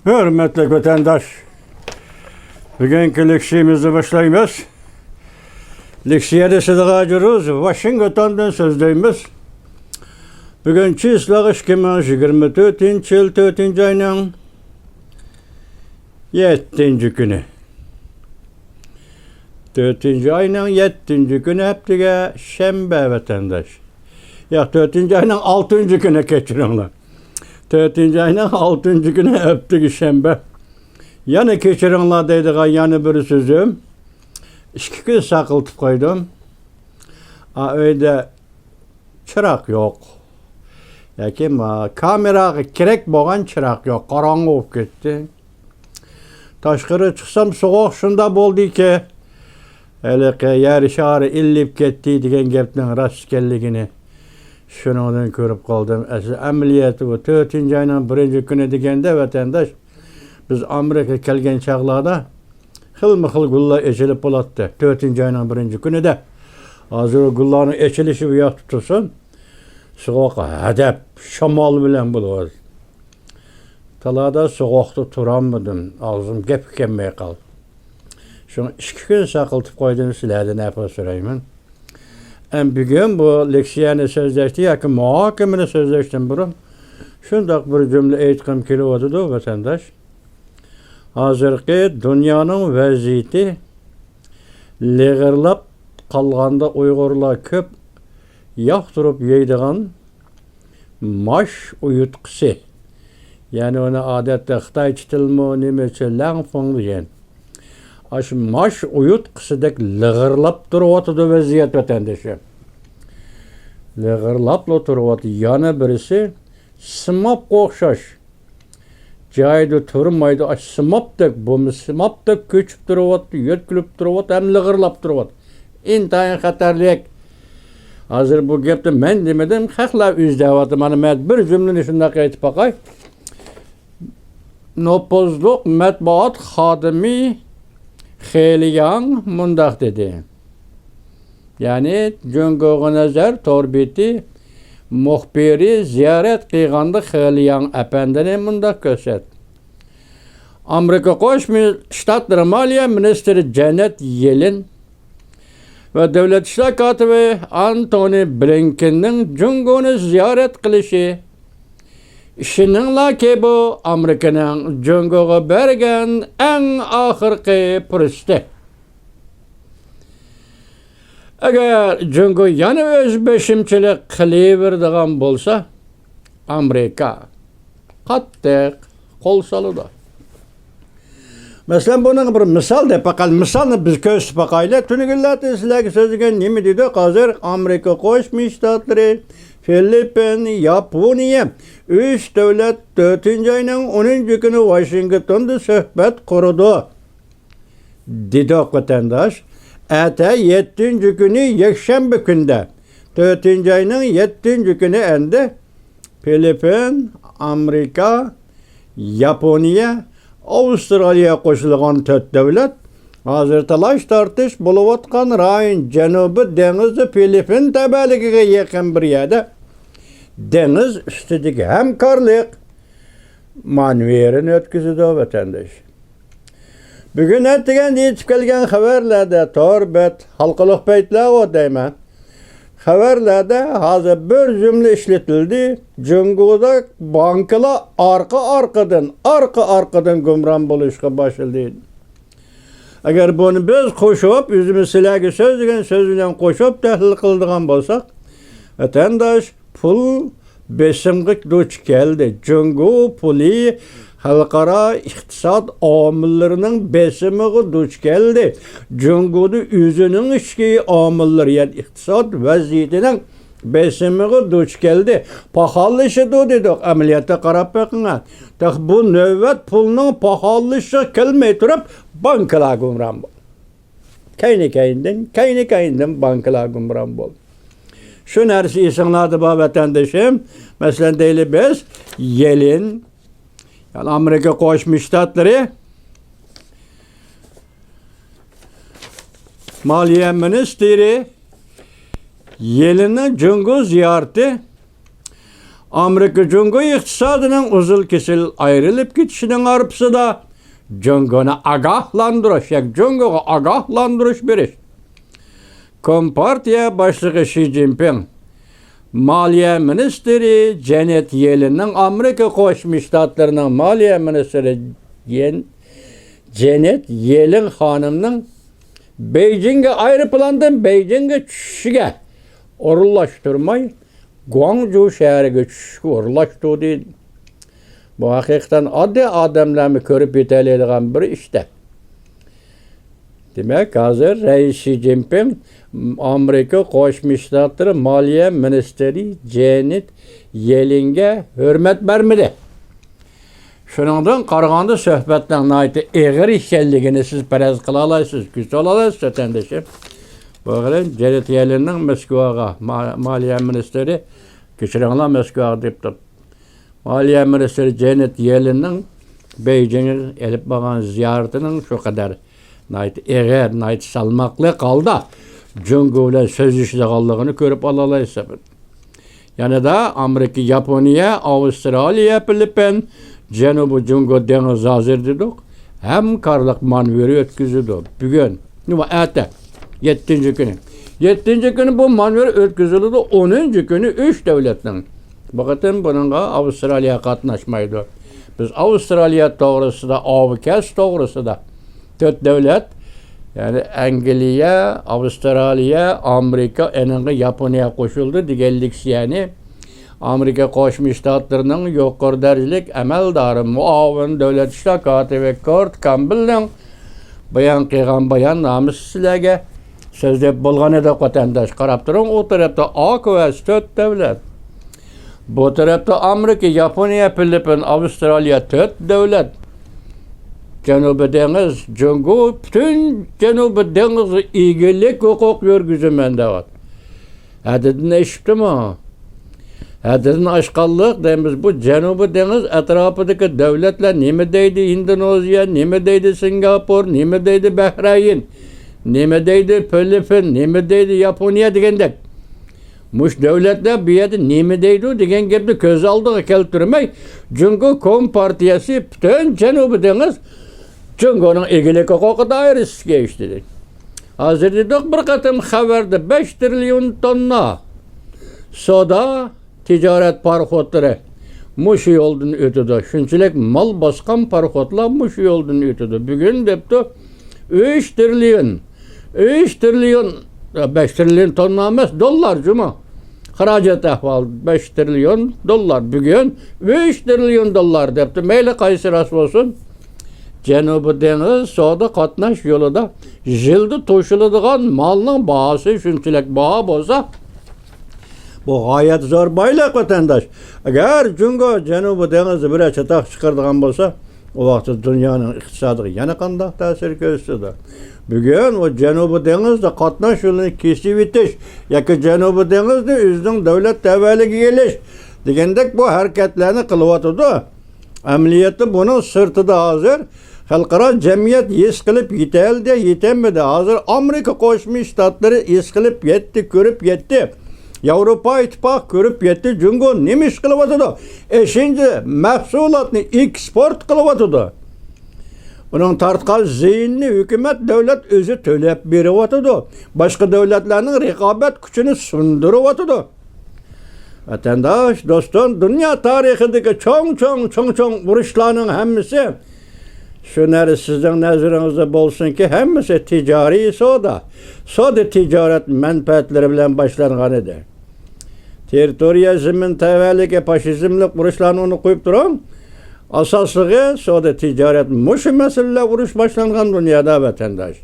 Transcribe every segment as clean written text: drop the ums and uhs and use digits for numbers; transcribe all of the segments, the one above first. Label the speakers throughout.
Speaker 1: Hürmetli vatandaş, bugünkü leksiyemizi başlayımız. Leksiyede sıdığa görürüz, Washington'dan sözdeyimiz. Bugün çislak 2024 yıl 4. ayının 7. günü. 4. ayının 7. günü heptige şembe vatandaş. Ya 4. ayının 6. günü geçirinler. 4. ayının 6. günü heptige şembe. Yani keçirinler deydiğe yani bir sözüm. 2 gün sakıltıp koydum. Öyle çırak yok. Yakim kamera gerek boğan çırak yok. Karanlık olup gitti. Taşkırı çıksam soğuk şunda boldu ki hele yer şarı illip gitti degan gapning rastkelligini şundan ko'rib qoldim. Ameliyatı bu 4. ayning 1. kuni deganda vatandaş biz Amerika kelgan chaqlarda xilma-xil gullar echilib bo'ladi. 4. ayning 1. kunida. Hozir o gullarning echilishi bu yoqda tursin. Soğuk hadap shamol bilan bo'ladi. Talada soğukta turanmadım. Ağzım gep gelmeye kaldı. Şunu 2 gün sakıltıp koydum sizlerden ne sorayım. Bugün bu leksiyonu sözleşti ya ki muhakemini sözleştim burum. Şundak bir cümle eğitim kilovatı da vatandaş. Hazırki dünyanın vaziyeti leğirlap kalganda Uygurlar köp yaktırıp yeydiğen maş uyutkusu. Yani ona adette Xitay çıtılma nemeçe langfong diyen. Aş maş uyut kısıdak lığırlap duruvatıdı vaziyet vatandaşı. Lığırlapla duruvatı yana birisi sımap kokşaş. Caydı turmaydı aş sımaptık bu sımaptık küçüp duruvatı yötkülüp duruvatı hem lığırlap duruvatı. İntayin xatarlıyık. Hazır bu gepte ben demedim xaqla üzdevatım. Hani ben bir cümlenin şunda qaytip bakay. Nopozluk matbuat xodimi Xeliyan mundaq dedi. Yani Cöngöğü Nazar torbeti muhbiri ziyaret qilganda Xeliyan apandini mundaq ko'rsat. Amerika Qo'shma Shtatlari Moliya ministri Janet Yellen ve Devlet İşler Katibi Antony Blinken'nin Cöngöğünü ziyaret qilishi İşininglar ki bu Amerika'nın Cöngöğü bergen en ahirki pürüstü. Eğer Cöngöğü yana öz beşimçilik qilaveradigan bolsa, Amerika qattiq qo'l soladi. Mesela bunun bir misal dep bakalım. Misalni biz ko'rsatib bakayla. Tunigillar sizlarga so'zlagan nima dedi? Hozir Amerika Qo'shma Shtatlari, Filippin, Yaponiya 3 devlet 4. ayının 10. günü Washington'da söhbet kurdu. Dedi vatandaş. Ata 7. günü Yekşembe günde 4. ayının 7. günü endi Filippin, Amerika, Yaponiya, Avustralya qo'shilgan 4 devlet hozir talash tartish bo'layotgan rayon Janubiy dengizi Filippin tabaligiga yaqin bir yerda deniz ustidagi hamkorlik manverini o'tkazdi vatandaş. Bugun ertagan yetib kelgan xabarlarda torbet xalqaro paytlar o'tayman. Xabarlarda hozir bir cümle ishlatildi. Cöngöğüda bankalar arka-arkadan gumron bo'lishga boshladi. Agar buni biz qo'shib, o'zimiz sizlarga so'zlagan so'z bilan qo'shib tahlil qiladigan bo'lsak, vatandaş pul besimga duch keldi. Cöngöğü puli xalqaro iqtisod omillarining besimiga duch keldi. Cöngöğü o'zining ichki omillari, yani iqtisod vaziyatining besimiga duch keldi. Paxollashadi dedik, amaliyotda qarab bakinglar. Bu navbat pulning paxollashi kelmay turib, bankalar gumron bo'ldi. Kayni-kayindan bankalar gumron bo'ldi. Şu narsa esinglarda bor vatandoshim. Masalan deylik biz Yellen, yani Amerika Qo'shma Shtatlari Moliya ministri Yellen'in Cöngöğü ziyareti Amerika Cungo iqtisadının uzul kesil ayrılıp gitişinin arpsı da Cungo'na agahlandırış, Cungo'ga agahlandırış beriş. Kompartiya başlığı Xi Jinping, Maliye Ministeri Janet Yellen'in Amerika Koşmuş Ştatlarının Maliye Ministeri Janet Yellen hanımının Beijing'e ayrı plandan Beijing'e çüşüge orullaştırmayı Guangzhou şehriga çüşüge orullaştırdı deydi. Bu hakikaten adı adamlarını körüp yeteleydiğen bir işte. Demek hazır Reis Xi Jinping Amerika Koşmuş Ştatları Maliye Ministeri Janet Yellen'e hürmet vermedi. Şunundan qarğanda söhbətlə naiti eğer işçiligini siz perez kıla alaysınız, güzel alaysınız ötendeşim. Bakın Janet Yellen'in Moskvaga Maliye Ministeri geçirenler Moskvaga deyip Maliye Ministeri Janet Yellen'in Beijing'e elip bakan ziyaretinin şu kadar naiti eğer naiti salmaklı kaldı. Cungo ile söz işide kaldığını görüp alaysınız. Yani da Amerika, Japonya, Avustralya, Filipin, Cenubu Cungo deniz hazır dedik. Hem karlık maneveri ötküzüdü. Bugün, ete, 7. günü. 7. günü bu maneveri ötküzüldü. 10. günü 3 devletin. Bakın bununla Avustralya katnaşmaydı. Biz Avustralya doğrusu da, Avukes doğrusu da 4 devlet, yani Angliya, Avustralya, Amerika, enenge Japonya koşuldu. Digellik yani Amerika Koşmuş Ştatlarının yukarı derecelik emeldarı muavin devlet iştakatı ve Kurt Campbell'ın bayan kıygan bayan namus sizlerge sözde bulganı da vatandaş qarap durun. O tarafta AKS 4 devlet. Bu tarafta Amerika, Japonya, Filipin, Avustralya 4 devlet. Cenubi Deniz, Cungo, bütün Cenubi Deniz'i ilgilik hukuk yürgüzümende var. Hadidin eşitti mi? Hadidin aşkallık demiz bu Cenubi Deniz etrafındaki devletler nimedeydi Endonezya, nimedeydi Singapur, nimedeydi Bahreyn, nimedeydi Filipin, nimedeydi Japonya degендek. Muş devletler bir yerde nimedeydi degen gibi köz aldığı keltirmeyi Cungo Kompartiyası bütün Cenubi Deniz Cungo'nun ilgilik hukuku dairesi geçti. Hazır dedik bir katım haberde 5 trilyon tonna soda ticaret parxotları Muş yoldan ötüdü. Şunçilik mal baskan parxotlar Muş yoldan ötüdü. Bugün depti 3 trilyon 5 trilyon tonna emas dolar cuma. Xaracet ahval 5 trilyon dolar. Bugün 3 trilyon dolar depti. Meyle qaysı rast olsun. Cenubi Deniz soda katnaş yolunda jildi toşuladigan malning bahası şunchalik baha bolsa bu gayet zor baylıq vatandaş. Eğer Cungo Cenubi Deniz'i bir çatak çıkardıgan bolsa o vakti dünyanın iqtisadiga yana qandaq ta'sir ko'rsatadi. Bugün o Cenubi Deniz'de katnaş yolunu kesip itiş yoki Cenubi Deniz'de o'zining davlat tavalligiga kelish degandek bu hareketlerini kılıvatıdı. Ameliyatı bunun sırtıda hazır. Halkara cemiyet yes qilib yeteldi, yetemedi. Hazır Amerika Koşmuş Ştatları yes qilib yetti, körüp yetti. Avrupa İttifakı körüp yetti. Cungo nemiş qılıvatıdı? Eşinci mahsulatını eksport qılıvatıdı. Bunun tartqal ziynini hükümet devlet özü tölep berivatıdı. Başka devletlerin rekabet gücünü sunduruvatıdı. Vatandaş, dostum, dünya tarihindeki çok vuruşlarının hemmisi şunları sizin nezdinizde bolsun ki hemmisi ticari soda. Soda ticaret menfaatleri bilen başlanğanıdır. Territoriyazmin tavalligi faşizmlik vuruşlarını onu koyup durun. Asaslığı soda ticaret muşu meseleler vuruş başlanğan dünyada vatandaş.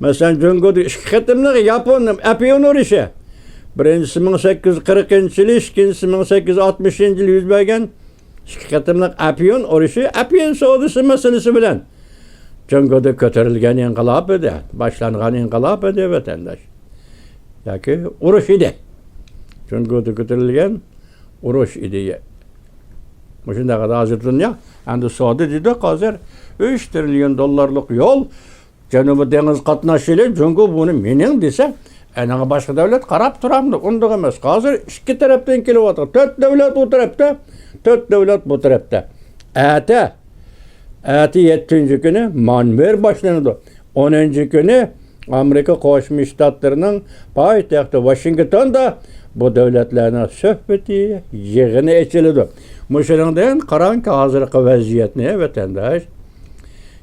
Speaker 1: Mesela Cungo'da işkitimlik Japon'un epiyon uruşu. Birincisi 1840 yılı, ikincisi 1860 yılı yüz bergen şirketimlik Apiyon uruşu, Apiyon sodası meselesi bilen Cungo'da kötürülgen inkılap edi, başlanğan inkılap edi vatandaş. Yaki uruş idi. Cungo'da kötürülgen uruş idi. Şunda kadar hazır dünya, endi soda dedi hazır 3 trilyon dolarlık yol Cenubi Deniz katnaşıyla Cungo bunu menin dese Anaga başka devlet qarab turamdı. Undaq emas. Hazır iki tarafdan kelip otur. 4 devlet o tarafta, 4 devlet bu tarafta. Ati 7. günü manver başlandı. 10. günü Amerika Qo'shma Shtatlarining poytaxti Washingtonda bu devletlerine söhbeti, yig'ini echildi. Mushuningdan qarangki hozirgi vaziyatni vatandosh.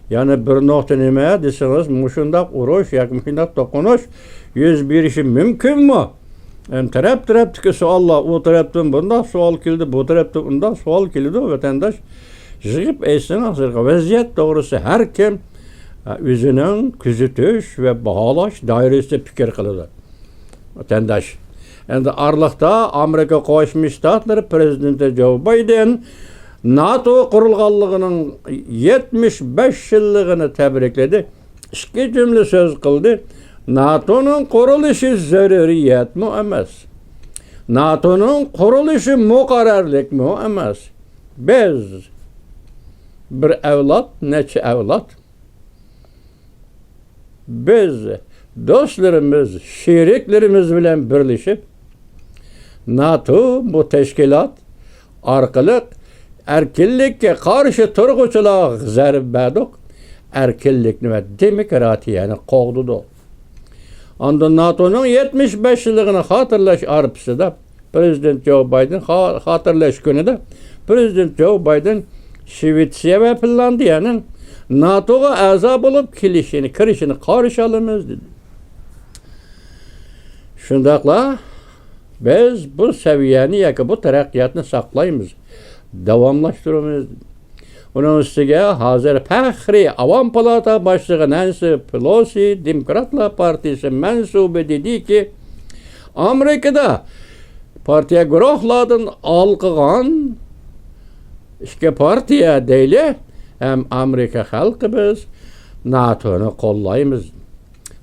Speaker 1: Yani bir nokta nima desangiz, mushundaq urush yoki mushundaq to'qinish yuz berishi mumkinmi? Taraf-tarafdagi savollar, u tarafdan bunday savol keldi, bu tarafdan unday savol keldi vatandosh. Yig'ib aytsin, hozirgi vaziyat to'g'risi har kim o'zining kuzatish va baholash doirasida fikr qiladi. Vatandosh. Endi Arliqda Amerika Qo'shma Shtatlari prezidenti Joe Biden NATO qurilganligining 75 yilligini tabrikladi. İki cümle söz qildi. NATO'nun qurilishi zaruriyatmi emas. NATO'nun qurilishi muqarrarlikmi emas. Biz bir avlod, necha avlod? Biz do'stlarimiz, sheriklarimiz bilan birlashib NATO bu tashkilot orqali erkinlikka qarshi turg'uvchilar zarb berdik. Erkinlikni va demokratiyani qo'g'didik. Onda NATO'nun 75 yilligini xotirlash arifasida Prezident Joe Biden xotirlash kunida Prezident Joe Biden Shvetsiya va Finlandiyaning NATO'ga a'zo bo'lib kirishini qarshi olamiz dedi. Shundaqla biz bu saviyani yoki bu taraqqiyotni saqlaymiz, davomlashtiramiz. Uning ustiga hozir faxriy Avom palata boshlig'i Nancy Pelosi Demokratlar partiyasi mansubi dediki, Amerikada partiya guruhlardan olqigan ikki partiya deyli, hem Amerika xalqi biz NATO'ni qo'llaymiz.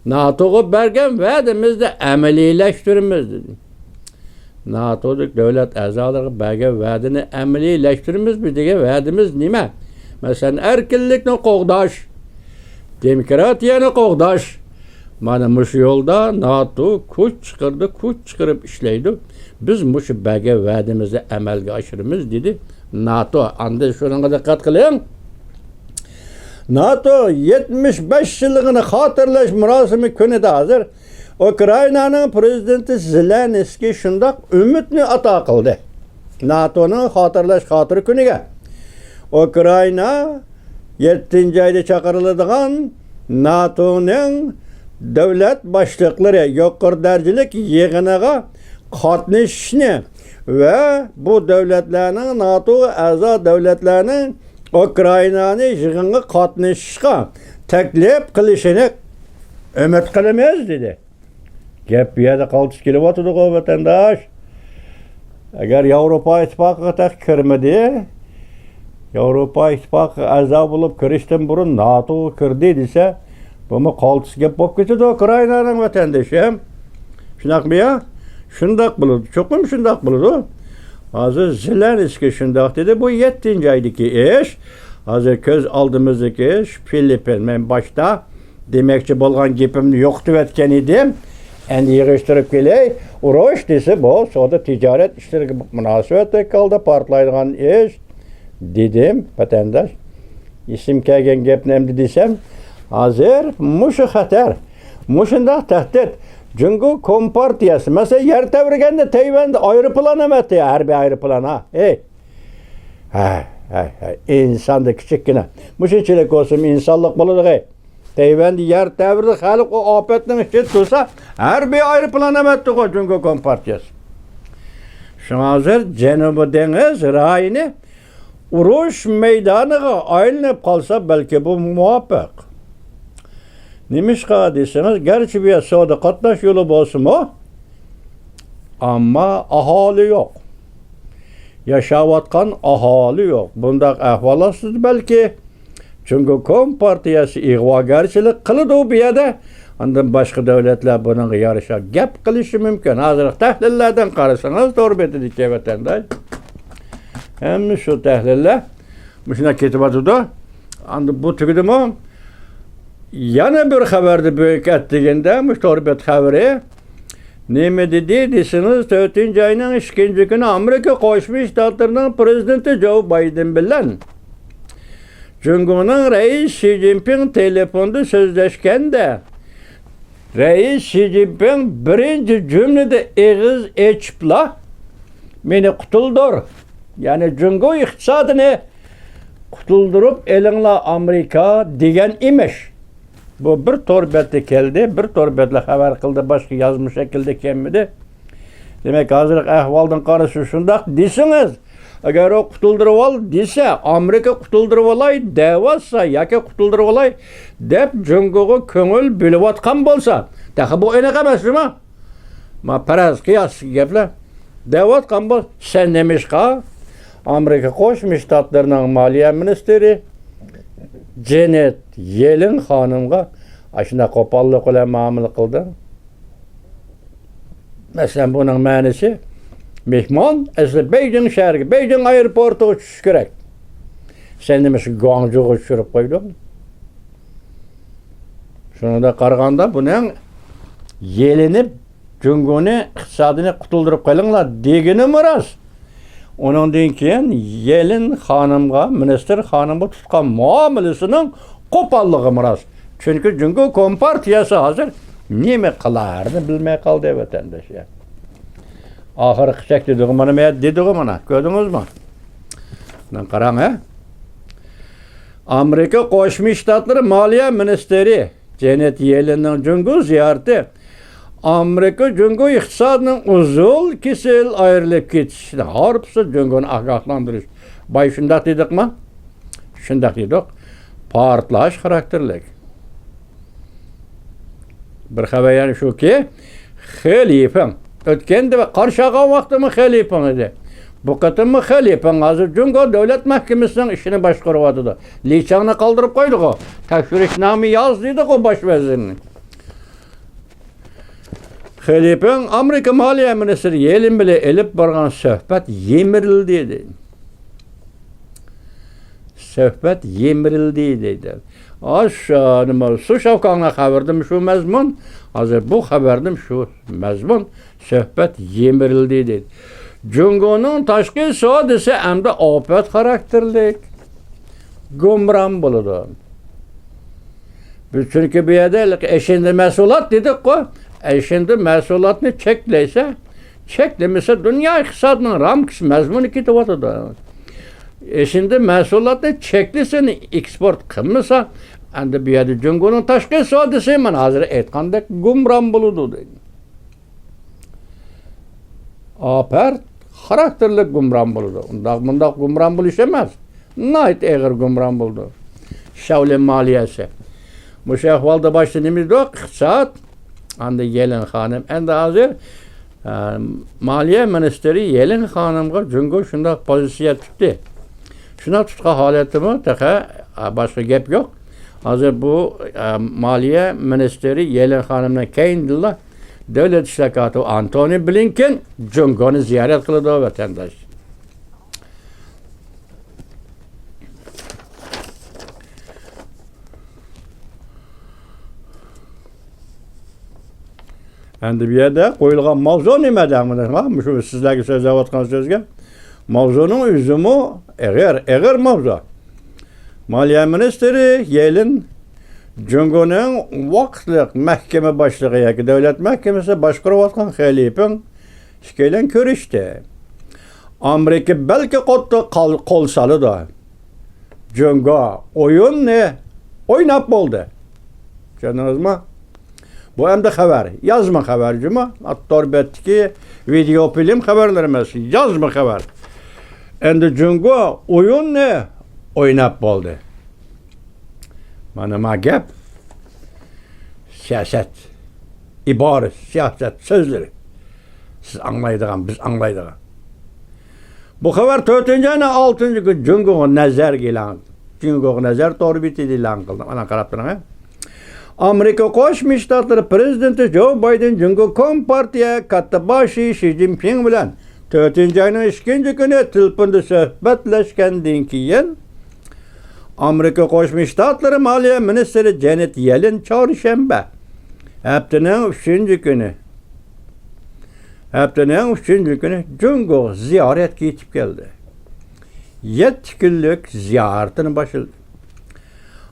Speaker 1: NATO'ga bergan va'damizni amaliylashtıramiz dedi. NATO'dagi davlat a'zolari bergan va'dani amaliylashtıramiz. Bizga va'damiz nima? Masalan, erkinlikni qo'g'dash, demokratiyani qo'g'dash. Mana shu yo'lda NATO kuch chiqarib ishlaydi. Biz shu bergan va'damizni amalga oshiramiz dedi. NATO anda shunga diqqat qiling. NATO 75 yilligini xotirlash murosimi kunida hozir Ukrainaning prezidenti Zelenskiy shundoq umidni ato qildi. NATOning xotirlash xotiri kuniga Ukraina 7-oyda chaqiriladigan NATOning davlat boshliqlari yuqori darajalik yig'iniga qatnashishni va bu davlatlarning NATO a'zo davlatlarning Ukrainani yig'inga qatnashishga taklif qilishini umid qilamiz dedi. Gap bu yerda qolib kelyapti vatandosh. Agar Yevropa ittifoqiga kirmadi, Yevropa ittifoqi a'zo bo'lib kirishdan burun NATO kirdi desa, bu qoltis gap bo'lib ketadi Ukrainaning vatandoshi. Shunaqmi ya? Shundoq bo'ladi. Cho'qim shundoq bo'ladi. Hozir Zelenskiy shundoq dedi. Bu 7-oydagi ish. Hozir ko'z oldimizdagi ish Filippin. Men boshda demoqchi bo'lgan gapimni yo'qitib aytgan edim. Endi yig'ishtirib kelay. Urush desa bu savdo tijorat ishlariga munosabatda qoldi, portlaydigan ish dedim vatandosh. Isim kelgan gapni endi desam, hozir mushu xatar, mushundaq tahdid Jungo Kompartiyasi mesela yer tevirgende Tayvan'da aeroplan emetti ya, harbi aeroplan ha. İnsan da küçük yine. Muşinçilik olsun insanlık buludu. Tayvan'da yer tevirdi, halık o afetten işte tutsa harbi aeroplan emetti o Jungo Kompartiyasi. Şu hazır Cenubu Deniz rayını uruş meydanıga aylanıp kalsa belki bu muvaffak. Nimişka deseniz, gerçi bir savdo qatnash yolu bolsun o, ama ahali yok. Yaşavatkan ahali yok. Bundaq ahvalasız belki. Çünkü Kompartiyasi ig'vogarchilik qiladi bu yerda. Ondan boshqa davlatlar bunga yarasha gap qilishi mumkin. Hozir tahlillardan qarasangiz to'g'ri betidagi vatandosh. Hamma shu tahlillar shuna ketyapti. Endi bu tugidimi? Yana bir xabarda büyük ettiğinde, müştarbet xabari, Neme dedi desiniz 4. ayının 2. günü Amerika Qo'shma Shtatlarının prezidenti Joe Biden bilan Cumhurbaşkanı Reis Xi Jinping telefonda sözleşkende Reis Xi Jinping birinci cümlede ağız açıpla meni qutuldur. Yani Cumhur iqtisadını qutuldurup elinle Amerika degen imiş. Bu bir torbette keldi, bir torbetle haber kıldı, başka yazmış şekilde kelmedi. Demek hazırlık ahvaldan karşı şundak desiniz. Eğer o qutuldurup al dese, Amerika qutuldurup olay, devasa, yaki qutuldurup olay, dep Cumhur'a köngül bölüp atkan bolsa, daha bu enek emes mi? Ma paraz kıyas gepler. Devat kan bol, sen demiş ka, Amerika Qo'shma Shtatlarının Maliye Ministeri Janet Yellen hanımga aşında kopallık ile muamele kıldı. Mesela bunun manisi mehman aslı Beijing şehri, Beijing aeroportu uçuş gerek. Sen demiş Guangzhou'ya uçurup koydun. Şunu da qaraganda bunun Yellen'i Cumhur'un iqtisadını qutuldurup kalınlar degeni miras. Ondan keyin Yellen hanımga, minister hanımga tutkan muamelesinin kopallığı miras. Çünkü Cumhur Kompartiyası hazır neme kılarını bilmeye kaldı vatandaş ya. Ahır kıçak dediğim bana meyat dediğim bana. Gördünüz mü? Lan karan he? Amerika Qo'shma Shtatları Maliye Ministeri Janet Yellen'in Cumhur ziyareti Amerika Cumhur iqtisadının uzul kesil ayrılıp ketişini harpsı Cumhur'un agahlandırış. Bay şundak dedik mi? Şundak dedik. Partlaş karakterlik. Bir haber yani şu ki Xelipen ötkende ve karşığa vakti mi Xelipen idi. Bu katı mı Xelipen hazır Cumhur Devlet Mahkemesi'nin işini başkarıvadı. Liçanını kaldırıp koyduk o. Tekfirişname yazdıydık o başvezirinin. Xelipen Amerika Maliye Ministeri Yellen bile elip bargan söhbet yemirildi dedi. Söhbet yemirildi dedi. Aşağı su şavkanına haberdim şu mezmun. Hazır bu haberdim şu mezmun. Söhbet yemirildi dedi. Cumhur'un taşkı sadisi hem de afet karakterlik. Gumram buludu. Çünkü bir yerde eşinde mesulat dedik o. Şimdi mesulatını çekleyse, çeklemese dünya iktisadının ramkis mezmunu kitabatıdır. Şimdi mesulatını çeklesini eksport kılmasa, anda bir yerde Cumhur'un taşkı sadisi hemen hazır etkandak gumram buludu dedi. Aper karakterlik gumram buludu. Bunda gumram bulu işemez. Nait eğer gumram buldu. Şavle maliyesi. Bu şey ahvalda başta nemizde o iktisat, anda Yellen hanım, anda hazır Maliye Ministeri Yellen hanımga Cumhur şunda pozisiya tuttu. Şuna tutka haletimi, başka gep yok. Hazır bu Maliye Ministeri Yellen hanımla keyindilla Devlet İşleri Antony Blinken Cumhur'u ziyaret kıldı vatandaş. Endi bir yerde koyulgan mavzu nime demir? Şu sizlerge sözlevatkan sözge. Mavzunun üzümü eğer mavzu. Maliye Ministeri Yellen Cumhur'un vaktlik mahkeme başlığı yaki devlet mahkemesi başkırıvatkan Xelipen şikeyle körüştü. Amerika belki kol salı da Cumhur oyun ne? Oynap oldu. Canınız mı? Bu hem de haber. Yazma habercimi. Torbetki video film haberlerimiz. Yazma haber. Endi Cumhur oyun ne? Oynap oldu. Mana gap. Siyaset. İbaret. Siyaset. Sözleri. Siz anlaydıgan, biz anlaydıgan. Bu haber 4. ayının 6. gün Cumhur'a nazar gelen. Cumhur'a nazar torbeti dilan kıldım. Ana karaptırın ha. Amerika Qo'shma Shtatları prezidenti Joe Biden Cumhur Kompartiya kattabaşı Xi Jinping bilan 4. ayının 2. günü tilpinde söhbetleşkendan keyin Amerika Qo'shma Shtatları Maliye Ministeri Janet Yellen çarşamba haftanın 3. günü Haftanın 3. günü Cungo ziyaretga yetip geldi. 7 kunlik ziyaretini başladı.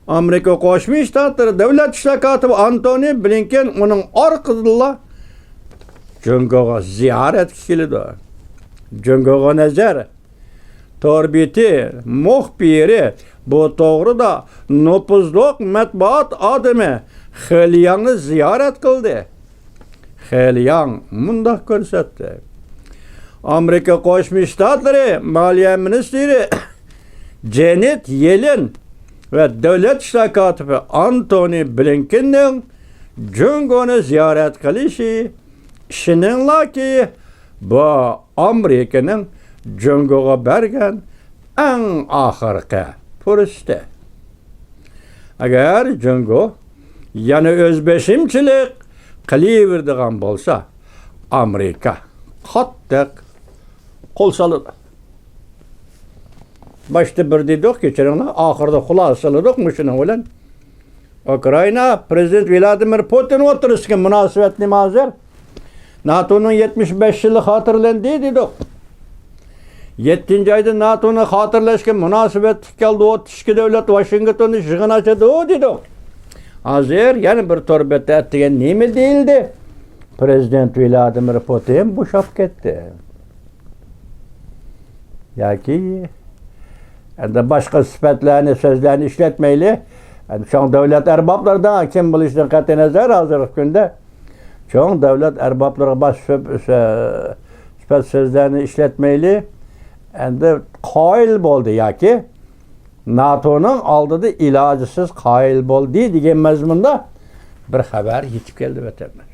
Speaker 1: Amerika Qo'shma Shtatlari davlat ishlar kotibi Antony Blinken uning orqasida Cungoga ziyoratga keldi. Cungoga nazar torbiti muxbiri bu to'g'rida nopuzliq matbuot odami Xelyangni ziyorat qildi. Xelyang mundaq ko'rsatdi. Amerika Qo'shma Shtatlari Moliya ministri Janet Yellen ve devlet ishlar kotibi Antony Blinkenning Cungoni ziyorat qilishi ishoninglarki bu Amerikaning Cungoga bergan eng oxirgi fursati. Agar Cungo yana o'zbeshimchilik qilaveradigan bo'lsa, Amerika qattiq qo'l soladi. Başta bir dedik geçerenler, ahırda xulasaladık mı şunun bilen. Ukrayna Prezident Vladimir Putin oturuşken münasebetli mazır. NATO'nun 75 yılı hatırlandı dedik. 7. ayda NATO'nun hatırlaşken münasebet geldi o tişki devlet Washington'u yığın açadı o dedik. Hazır yani bir torbette ettiğen ne mi değildi? Prezident Vladimir Putin bu şap gitti. Ya ki yani başka sıfatlarını, sözlerini işletmeyli. Yani çoğun devlet erbaplardan kim bilişten katı nazar hazırlık günde çoğun devlet erbapları baş sıfat sözlerini işletmeyli. Yani de kail oldu ya ki NATO'nun aldığı ilacısız kail oldu diye mazmunda bir haber yetip geldi vatandaş.